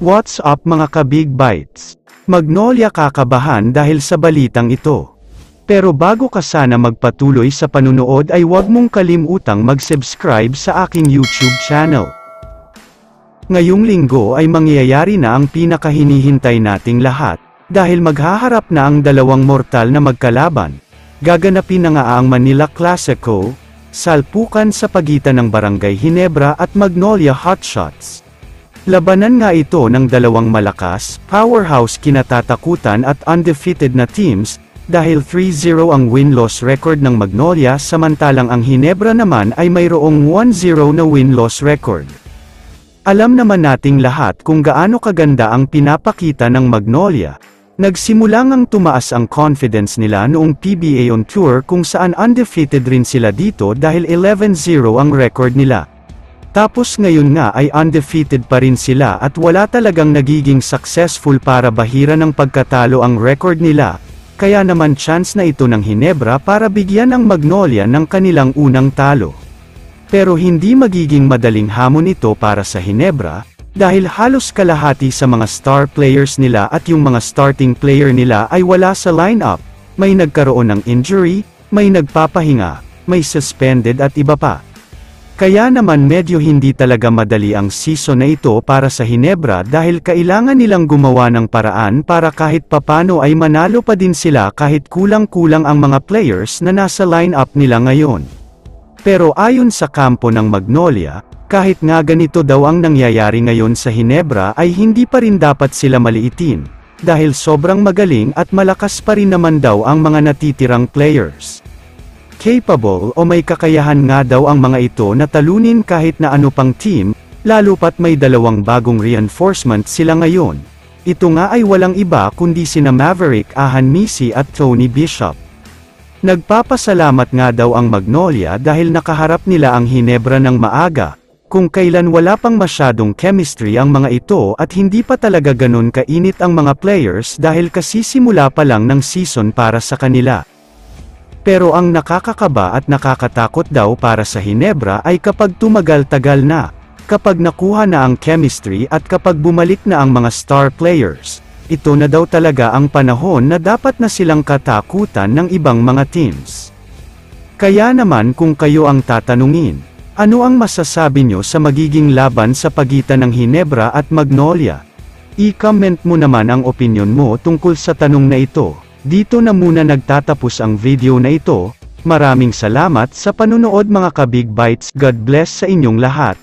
What's up mga ka-Big Bites? Magnolia kakabahan dahil sa balitang ito. Pero bago ka sana magpatuloy sa panunood ay huwag mong kalimutang mag-subscribe sa aking YouTube channel. Ngayong linggo ay mangyayari na ang pinakahinihintay nating lahat, dahil maghaharap na ang dalawang mortal na magkalaban. Gaganapin na nga ang Manila Clasico, salpukan sa pagitan ng Barangay Ginebra at Magnolia Hotshots. Labanan nga ito ng dalawang malakas, powerhouse kinatatakutan at undefeated na teams, dahil 3-0 ang win-loss record ng Magnolia samantalang ang Ginebra naman ay mayroong 1-0 na win-loss record. Alam naman nating lahat kung gaano kaganda ang pinapakita ng Magnolia. Nagsimula ngang tumaas ang confidence nila noong PBA on Tour kung saan undefeated rin sila dito dahil 11-0 ang record nila. Tapos ngayon nga ay undefeated pa rin sila at wala talagang nagiging successful para bahira ng pagkatalo ang record nila, kaya naman chance na ito ng Ginebra para bigyan ang Magnolia ng kanilang unang talo. Pero hindi magiging madaling hamon ito para sa Ginebra, dahil halos kalahati sa mga star players nila at yung mga starting player nila ay wala sa lineup, may nagkaroon ng injury, may nagpapahinga, may suspended at iba pa. Kaya naman medyo hindi talaga madali ang season na ito para sa Ginebra dahil kailangan nilang gumawa ng paraan para kahit papano ay manalo pa din sila kahit kulang-kulang ang mga players na nasa lineup nila ngayon. Pero ayon sa kampo ng Magnolia, kahit nga ganito daw ang nangyayari ngayon sa Ginebra ay hindi pa rin dapat sila maliitin, dahil sobrang magaling at malakas pa rin naman daw ang mga natitirang players. Capable o may kakayahan nga daw ang mga ito na talunin kahit na ano pang team, lalo pat may dalawang bagong reinforcement sila ngayon. Ito nga ay walang iba kundi sina Maverick Ahanmisi at Tony Bishop. Nagpapasalamat nga daw ang Magnolia dahil nakaharap nila ang Ginebra ng maaga, kung kailan wala pang masyadong chemistry ang mga ito at hindi pa talaga ganun kainit ang mga players dahil kasisimula pa lang ng season para sa kanila. Pero ang nakakakaba at nakakatakot daw para sa Ginebra ay kapag tumagal-tagal na, kapag nakuha na ang chemistry at kapag bumalik na ang mga star players, ito na daw talaga ang panahon na dapat na silang katakutan ng ibang mga teams. Kaya naman kung kayo ang tatanungin, ano ang masasabi nyo sa magiging laban sa pagitan ng Ginebra at Magnolia? I-comment mo naman ang opinion mo tungkol sa tanong na ito. Dito na muna nagtatapos ang video na ito. Maraming salamat sa panunood mga ka-Big Bites. God bless sa inyong lahat.